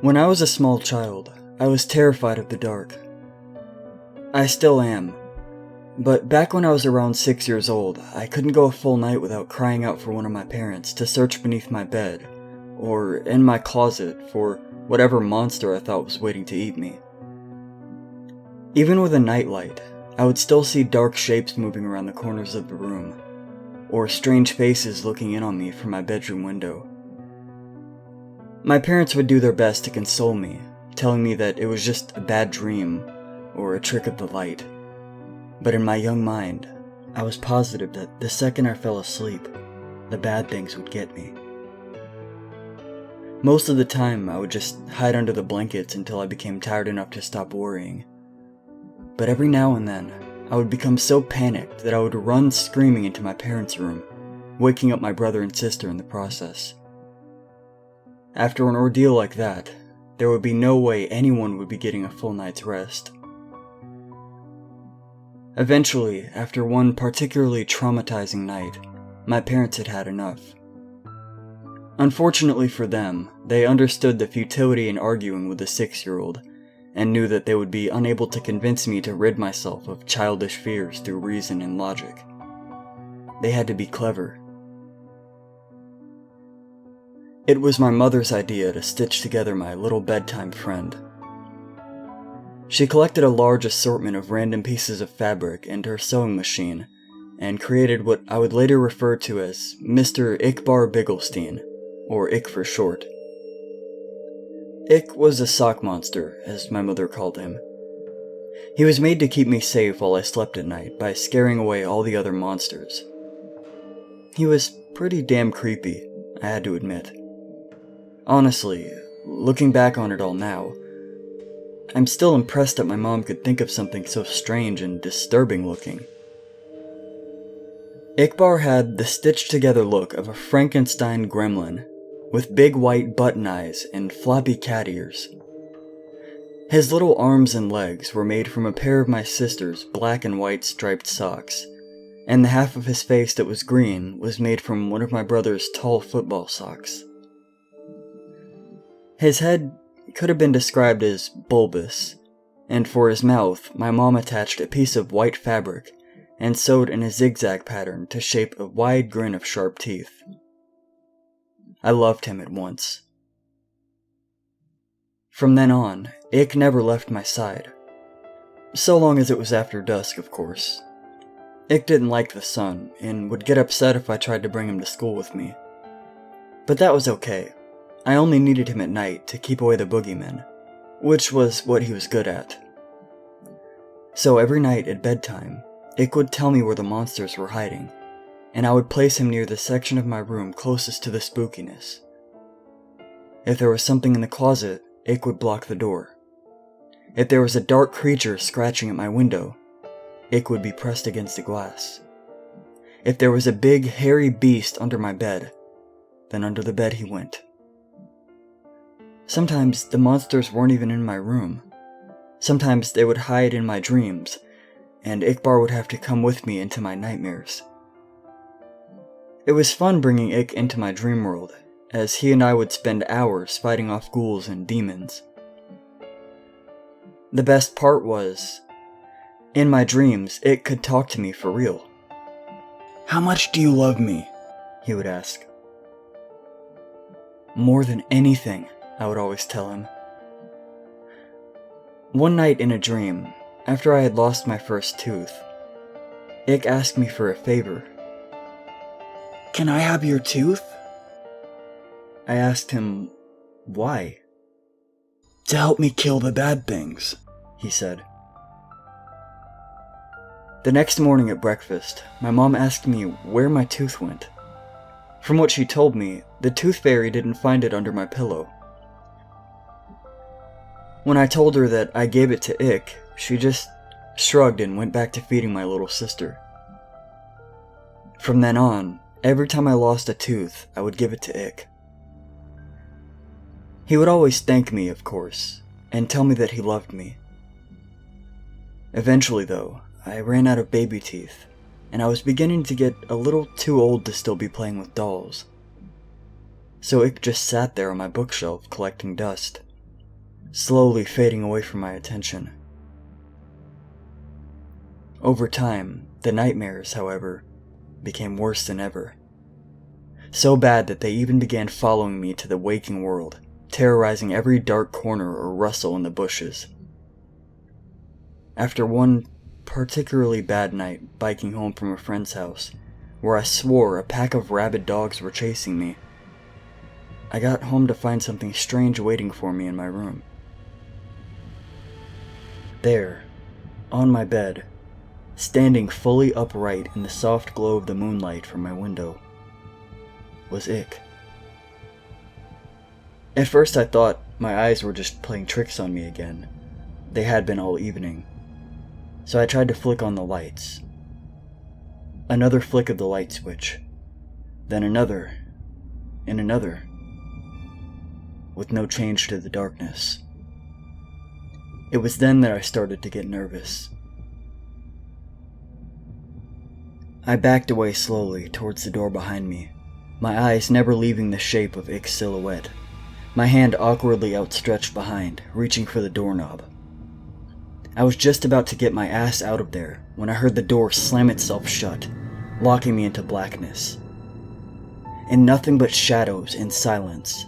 When I was a small child, I was terrified of the dark. I still am. But back when I was around 6 years old, I couldn't go a full night without crying out for one of my parents to search beneath my bed, or in my closet for whatever monster I thought was waiting to eat me. Even with a nightlight, I would still see dark shapes moving around the corners of the room, or strange faces looking in on me from my bedroom window. My parents would do their best to console me, telling me that it was just a bad dream, or a trick of the light. But in my young mind, I was positive that the second I fell asleep, the bad things would get me. Most of the time, I would just hide under the blankets until I became tired enough to stop worrying. But every now and then, I would become so panicked that I would run screaming into my parents' room, waking up my brother and sister in the process. After an ordeal like that, there would be no way anyone would be getting a full night's rest. Eventually, after one particularly traumatizing night, my parents had had enough. Unfortunately for them, they understood the futility in arguing with a 6-year-old, and knew that they would be unable to convince me to rid myself of childish fears through reason and logic. They had to be clever. It was my mother's idea to stitch together my little bedtime friend. She collected a large assortment of random pieces of fabric and her sewing machine, and created what I would later refer to as Mr. Ickbarr Bigelsteine, or Ick for short. Ick was a sock monster, as my mother called him. He was made to keep me safe while I slept at night by scaring away all the other monsters. He was pretty damn creepy, I had to admit. Honestly, looking back on it all now, I'm still impressed that my mom could think of something so strange and disturbing looking. Ickbarr had the stitched-together look of a Frankenstein gremlin, with big white button eyes and floppy cat ears. His little arms and legs were made from a pair of my sister's black and white striped socks, and the half of his face that was green was made from one of my brother's tall football socks. His head could have been described as bulbous, and for his mouth, my mom attached a piece of white fabric and sewed in a zigzag pattern to shape a wide grin of sharp teeth. I loved him at once. From then on, Ick never left my side. So long as it was after dusk, of course. Ick didn't like the sun, and would get upset if I tried to bring him to school with me. But that was okay. I only needed him at night to keep away the boogeymen, which was what he was good at. So every night at bedtime, Ick would tell me where the monsters were hiding, and I would place him near the section of my room closest to the spookiness. If there was something in the closet, Ick would block the door. If there was a dark creature scratching at my window, Ick would be pressed against the glass. If there was a big, hairy beast under my bed, then under the bed he went. Sometimes the monsters weren't even in my room. Sometimes they would hide in my dreams, and Ickbarr would have to come with me into my nightmares. It was fun bringing Ick into my dream world, as he and I would spend hours fighting off ghouls and demons. The best part was, in my dreams, Ick could talk to me for real. "How much do you love me?" he would ask. "More than anything," I would always tell him. One night in a dream, after I had lost my first tooth, Ick asked me for a favor. "Can I have your tooth?" I asked him, why? "To help me kill the bad things," he said. The next morning at breakfast, my mom asked me where my tooth went. From what she told me, the tooth fairy didn't find it under my pillow. When I told her that I gave it to Ick, she just shrugged and went back to feeding my little sister. From then on, every time I lost a tooth, I would give it to Ick. He would always thank me, of course, and tell me that he loved me. Eventually, though, I ran out of baby teeth, and I was beginning to get a little too old to still be playing with dolls. So Ick just sat there on my bookshelf collecting dust. slowly fading away from my attention. Over time, the nightmares, however, became worse than ever. So bad that they even began following me to the waking world, terrorizing every dark corner or rustle in the bushes. After one particularly bad night biking home from a friend's house, where I swore a pack of rabid dogs were chasing me, I got home to find something strange waiting for me in my room. There, on my bed, standing fully upright in the soft glow of the moonlight from my window, was Ick. At first I thought my eyes were just playing tricks on me again. They had been all evening. So I tried to flick on the lights. Another flick of the light switch. Then another, and another, with no change to the darkness. It was then that I started to get nervous. I backed away slowly towards the door behind me, my eyes never leaving the shape of Ick's silhouette, my hand awkwardly outstretched behind, reaching for the doorknob. I was just about to get my ass out of there when I heard the door slam itself shut, locking me into blackness. In nothing but shadows and silence,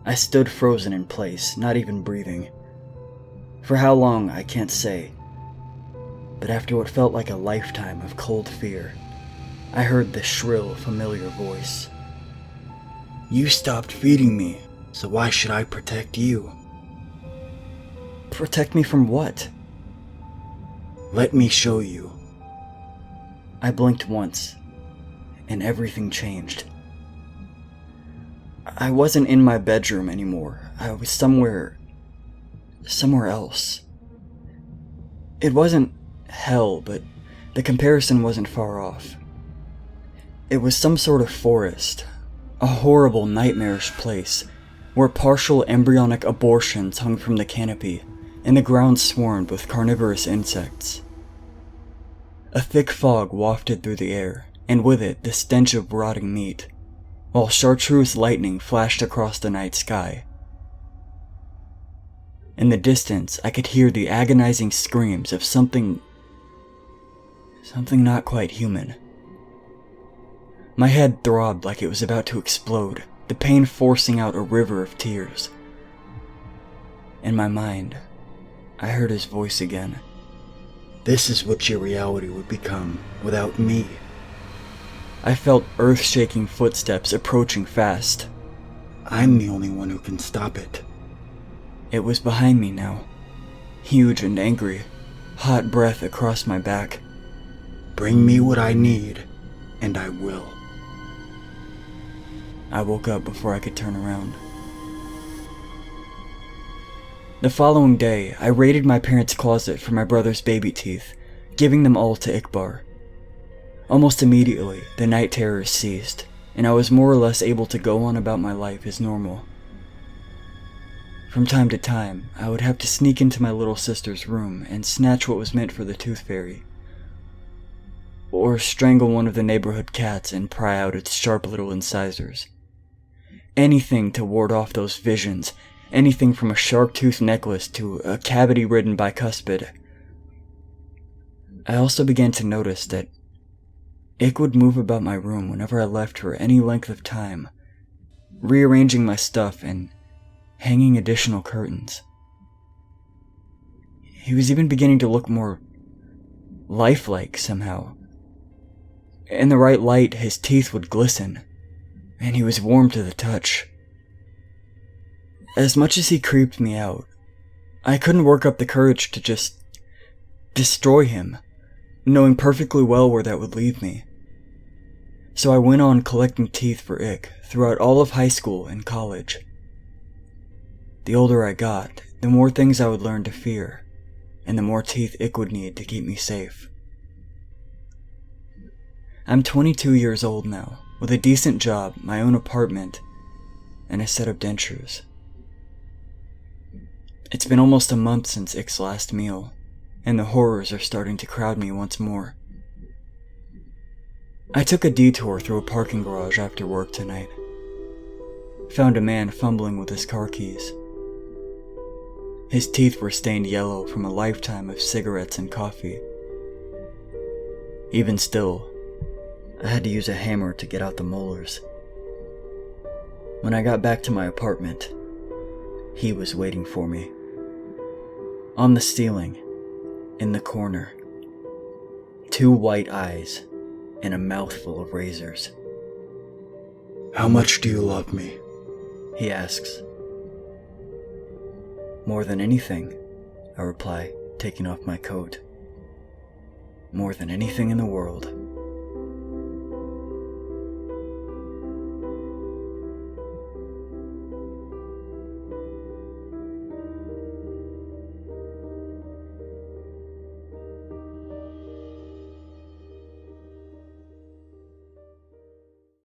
I stood frozen in place, not even breathing. For how long, I can't say, but after what felt like a lifetime of cold fear, I heard the shrill, familiar voice. "You stopped feeding me, so why should I protect you?" Protect me from what? "Let me show you." I blinked once, and everything changed. I wasn't in my bedroom anymore. I was somewhere else. It wasn't hell, but the comparison wasn't far off. It was some sort of forest, a horrible, nightmarish place, where partial embryonic abortions hung from the canopy, and the ground swarmed with carnivorous insects. A thick fog wafted through the air, and with it the stench of rotting meat, while chartreuse lightning flashed across the night sky. In the distance, I could hear the agonizing screams of something not quite human. My head throbbed like it was about to explode, the pain forcing out a river of tears. In my mind, I heard his voice again. "This is what your reality would become without me." I felt earth-shaking footsteps approaching fast. "I'm the only one who can stop it." It was behind me now, huge and angry, hot breath across my back. "Bring me what I need, and I will." I woke up before I could turn around. The following day, I raided my parents' closet for my brother's baby teeth, giving them all to Ickbarr. Almost immediately, the night terrors ceased, and I was more or less able to go on about my life as normal. From time to time, I would have to sneak into my little sister's room and snatch what was meant for the tooth fairy, or strangle one of the neighborhood cats and pry out its sharp little incisors. Anything to ward off those visions, anything from a shark tooth necklace to a cavity-ridden bicuspid. I also began to notice that Ick would move about my room whenever I left for any length of time, rearranging my stuff and hanging additional curtains. He was even beginning to look more lifelike somehow. In the right light, his teeth would glisten, and he was warm to the touch. As much as he creeped me out, I couldn't work up the courage to just destroy him, knowing perfectly well where that would leave me. So I went on collecting teeth for Ick throughout all of high school and college. The older I got, the more things I would learn to fear, and the more teeth Ick would need to keep me safe. I'm 22 years old now, with a decent job, my own apartment, and a set of dentures. It's been almost a month since Ick's last meal, and the horrors are starting to crowd me once more. I took a detour through a parking garage after work tonight. Found a man fumbling with his car keys. His teeth were stained yellow from a lifetime of cigarettes and coffee. Even still, I had to use a hammer to get out the molars. When I got back to my apartment, he was waiting for me. On the ceiling, in the corner, 2 white eyes and a mouthful of razors. "How much do you love me?" he asks. "More than anything," I reply, taking off my coat. "More than anything in the world."